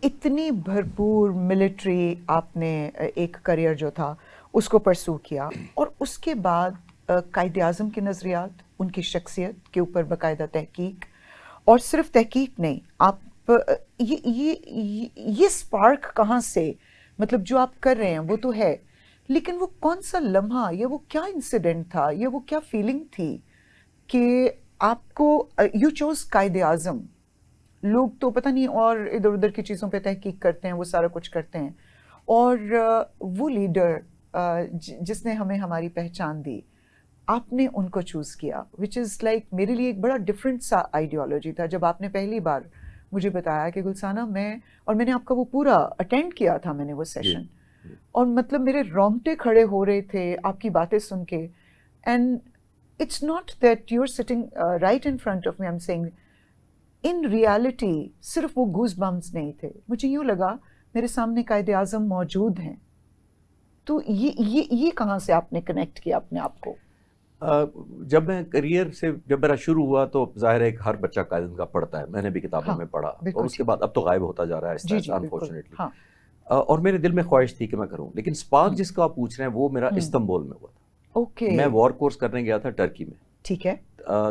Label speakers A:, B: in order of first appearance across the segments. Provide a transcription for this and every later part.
A: इतनी भरपूर मिलिट्री आपने एक करियर जो था उसको परसू किया, और उसके बाद कायदे आज़म के नज़रियात, उनकी शख्सियत के ऊपर बाकायदा तहकीक, और सिर्फ तहकीक नहीं, आप ये स्पार्क कहाँ से, मतलब जो आप कर रहे हैं वो तो है, लेकिन वो कौन सा लम्हा या वो क्या इंसिडेंट था या वो क्या फीलिंग थी कि आपको यू चोज कायदे आज़म? लोग तो पता नहीं और इधर उधर की चीज़ों पे तहकीक करते हैं, वो सारा कुछ करते हैं, और वो लीडर जिसने हमें हमारी पहचान दी, आपने उनको चूज़ किया, विच इज़ लाइक मेरे लिए एक बड़ा डिफरेंट सा आइडियोलॉजी था जब आपने पहली बार मुझे बताया कि गुलसाना मैंने आपका वो पूरा अटेंड किया था, मैंने वो सेशन, और मतलब मेरे रोंगटे खड़े हो रहे थे आपकी बातें सुन के। And it's not that you are sitting right in front of me, I am saying in reality सिर्फ वो गूज बम्स नहीं थे, मुझे यूँ लगा मेरे सामने कायदे आज़म मौजूद हैं। तो ये कहाँ से आपने कनेक्ट किया अपने आप को?
B: जब मैं करियर से जब मेरा शुरू हुआ तो जाहिर है हर बच्चा कायदे आज़म का पढ़ता है, मैंने भी किताबों में पढ़ा, और उसके बाद अब तो गायब होता जा रहा है अनफॉर्चुनेटली।
A: हाँ।
B: और मेरे दिल में ख्वाहिश थी कि मैं करूं, लेकिन स्पार्क जिसका आप पूछ रहे हैं वो मेरा इस्तांबुल में हुआ था।
A: ओके।
B: मैं वॉर कोर्स करने गया था टर्की में।
A: ठीक है।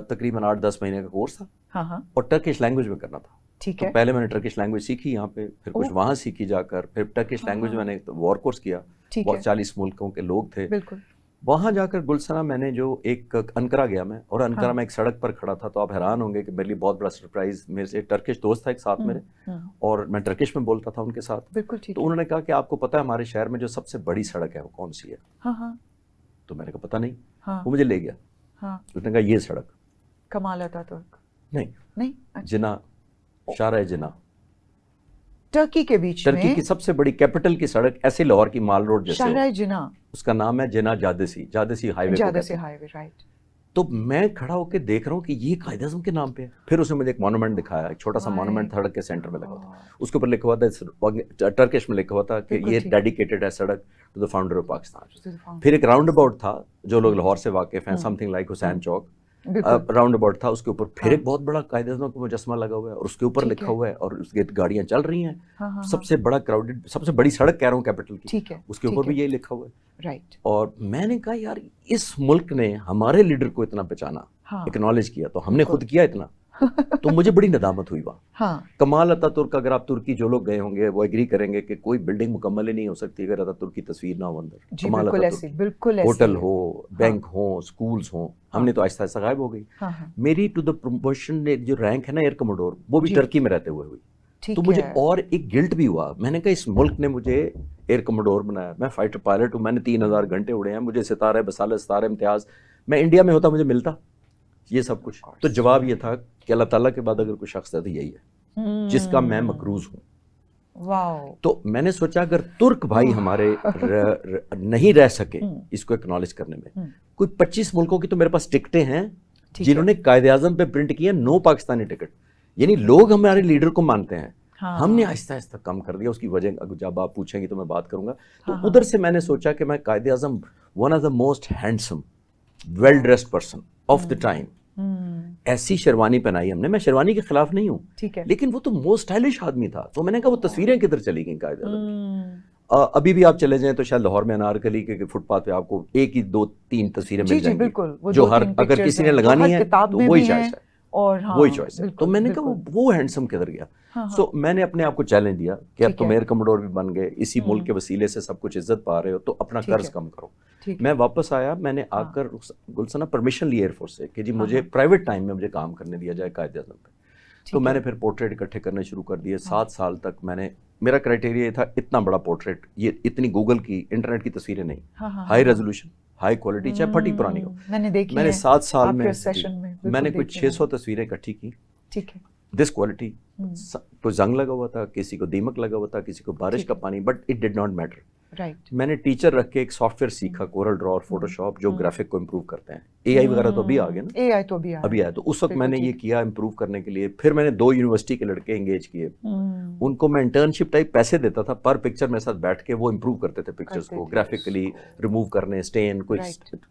B: तकरीबन 8-10 महीने का कोर्स था।
A: हाँ।
B: और टर्किश लैंग्वेज में करना था।
A: ठीक
B: तो
A: है।
B: पहले मैंने टर्किश लैंग्वेज सीखी यहाँ पे, फिर कुछ वहाँ सीखी जाकर, फिर टर्किश लैंग्वेज मैंने वॉर कोर्स किया। बहुत 40 मुल्कों के लोग थे।
A: बिल्कुल।
B: वहाँ जाकर गुलसना मैंने जो एक अंकारा गया मैं, और अंकारा में एक सड़क पर खड़ा था, तो आप हैरान होंगे कि मेरे लिए बहुत बड़ा सरप्राइज, मेरे से टर्किश दोस्त था एक साथ मेरे, और मैं टर्किश में बोलता था उनके साथ।
A: बिल्कुल ठीक।
B: तो उन्होंने कहा कि आपको पता है हमारे शहर में जो सबसे बड़ी सड़क है वो कौन सी है?
A: हाँ।
B: तो मैंने कहा पता नहीं।
A: हाँ।
B: वो मुझे ले गया।
A: हाँ।
B: उसने कहा ये सड़क।
A: Kemal Ataturk?
B: नहीं।
A: अच्छा।
B: जिना, शाहराह जिना,
A: टर्की के बीच में,
B: टर्की की सबसे बड़ी कैपिटल की सड़क, ऐसे लाहौर की माल रोड जैसे
A: शाहराह जिना,
B: उसका नाम है जिना जादसी हाईवे।
A: जादसी हाईवे, राइट।
B: तो मैं खड़ा होकर देख रहा हूँ कि ये कायदे आज़म के नाम पे है। फिर उसने मुझे एक मॉन्यूमेंट दिखाया, एक छोटा सा मॉन्यूमेंट सड़क के सेंटर में लगा हुआ था, उसके ऊपर लिखा हुआ था, टर्किश में लिखा हुआ था कि ये डेडिकेटेड है सड़क to the founder of Pakistan. फिर एक राउंड अबाउट था, जो लोग लाहौर से वाकिफ हैं, something like Hussain Chowk, round about था, उसके ऊपर फिर एक बहुत बड़ा कायदे आज़म का मुजस्समा लगा हुआ है, और उसके ऊपर लिखा हुआ है, और उसके गाड़ियां चल रही हैं। सबसे बड़ा क्राउडेड, सबसे बड़ी सड़क कह रहा हूँ कैपिटल की, उसके ऊपर भी यही लिखा हुआ है।
A: राइट।
B: और मैंने कहा यार इस मुल्क ने हमारे लीडर को इतना पहचाना, एक्नॉलेज किया, तो हमने खुद किया इतना। तो मुझे बड़ी नदामत हुई वहाँ। कमाल अतातुर्क, अगर आप तुर्की जो लोग गए होंगे वो एग्री करेंगे कि कोई बिल्डिंग मुकम्मल ही नहीं हो सकती अगर अतातुर्क की तस्वीर ना हो अंदर। कमाल अतातुर्क,
A: बिल्कुल
B: होटल हो, बैंक हो, स्कूल्स हो, हमने तो आहिस्ता आहिस्ता गायब हो गई। मेरी टू द प्रमोशन जो रैंक है ना एयर कमोडोर, वो भी टर्की में रहते हुए हुई। तो मुझे और एक गिल्ट भी हुआ, मैंने कहा इस मुल्क ने मुझे एयर कमोडोर बनाया, मैं फाइटर पायलट हूँ, मैंने 3000 घंटे उड़े हैं, मुझे सितारे बसाले सितारे इम्तियाज, मैं इंडिया में होता मुझे मिलता ये सब कुछ। तो जवाब ये था कि अल्लाह ताला के बाद अगर कोई शख्स है तो यही है जिसका मैं मकरूज हूँ। तो मैंने सोचा अगर तुर्क भाई हमारे नहीं रह सके इसको एक्नॉलेज करने में, कोई 25 मुल्कों की तो मेरे पास टिकटें हैं जिन्होंने कायदे आज़म पे प्रिंट किया नो पाकिस्तानी टिकट, यानी लोग हमारे लीडर को मानते हैं। हमने आहिस्ता आहिस्ता कम कर दिया, उसकी वजह जब आप पूछेंगे तो मैं बात करूंगा। तो उधर से मैंने सोचा कि मैं Quaid-e Azam one of the most handsome well dressed person of the time, ऐसी शेरवानी पहनाई हमने। मैं शेरवानी के खिलाफ नहीं हूँ, लेकिन वो तो मोस्ट स्टाइलिश आदमी था। तो मैंने कहा वो तस्वीरें किधर चली गई कायदे आज़म की? अभी भी आप चले जाएं तो शायद लाहौर में अनारकली के फुटपाथ पे आपको 1 ही 2-3 तस्वीरें मिल जाएंगी, जो हर अगर किसी ने लगानी है तो वही चॉइस है, और वही चॉइस है। तो मैंने कहा वो हैंडसम किधर गया? सो मैंने अपने आप को चैलेंज दिया कि अब तुम एयर कमोडोर भी बन गए, इसी मुल्क के वसीले से सब कुछ इज्जत पा रहे हो, तो अपना कर्ज कम करो। मैं वापस आया, मैंने आकर गुलसना परमिशन ली एयरफोर्स से कि जी मुझे प्राइवेट टाइम में मुझे काम करने दिया जाए कायदे आज़म पे। तो मैंने फिर पोर्ट्रेट इकट्ठे करने शुरू कर दिए। 7 साल तक मैंने, मेरा क्राइटेरिया ये था इतना बड़ा पोर्ट्रेट, ये इतनी गूगल की इंटरनेट की तस्वीरें नहीं, हाई रेजोल्यूशन हाई क्वालिटी, चाहे फटी पुरानी हो। मैंने 7 साल में मैंने कुछ 600 तस्वीरें इकट्ठी की। दिस क्वालिटी, कोई जंग लगा हुआ था, किसी को दीमक लगा हुआ था, किसी को बारिश का पानी, but it did not matter. मैंने टीचर रख के एक सॉफ्टवेयर सीखा, कोरल ड्रॉ और फोटोशॉप, जो ग्राफिक को इम्प्रूव करते हैं। एआई वगैरह तो अभी आ गए ना,
A: एआई तो
B: अभी आया। तो उस वक्त मैंने ये किया इम्प्रूव करने के लिए। फिर मैंने 2 यूनिवर्सिटी के लड़के एंगेज किए, उनको मैं इंटर्नशिप टाइप पैसे देता था, पर पिक्चर मेरे साथ बैठ के वो इम्प्रूव करते थे पिक्चर्स को, ग्राफिकली रिमूव करने, स्टेन, कोई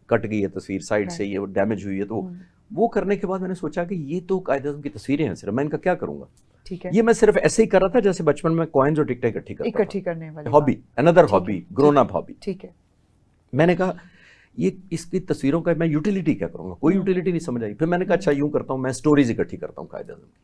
B: कट गई है तस्वीर साइड से, ये डैमेज हुई है, तो वो करने के बाद मैंने सोचा कि ये तो कायदे आज़म की तस्वीरें हैं सिर्फ, मैं इनका क्या करूँगा?
A: ठीक है।
B: ये मैं सिर्फ ऐसे ही कर रहा था जैसे बचपन में कॉइन्स और टिकटें इकट्ठी
A: करने वाली
B: hobby, another hobby, grown up hobby.
A: ठीक है।
B: मैंने कहा ये इसकी तस्वीरों का मैं यूटिलिटी क्या करूंगा, कोई यूटिलिटी नहीं समझ आई। फिर मैंने कहा अच्छा यूं करता हूं, मैं स्टोरीज इकट्ठी करता हूं कायदे आज़म की।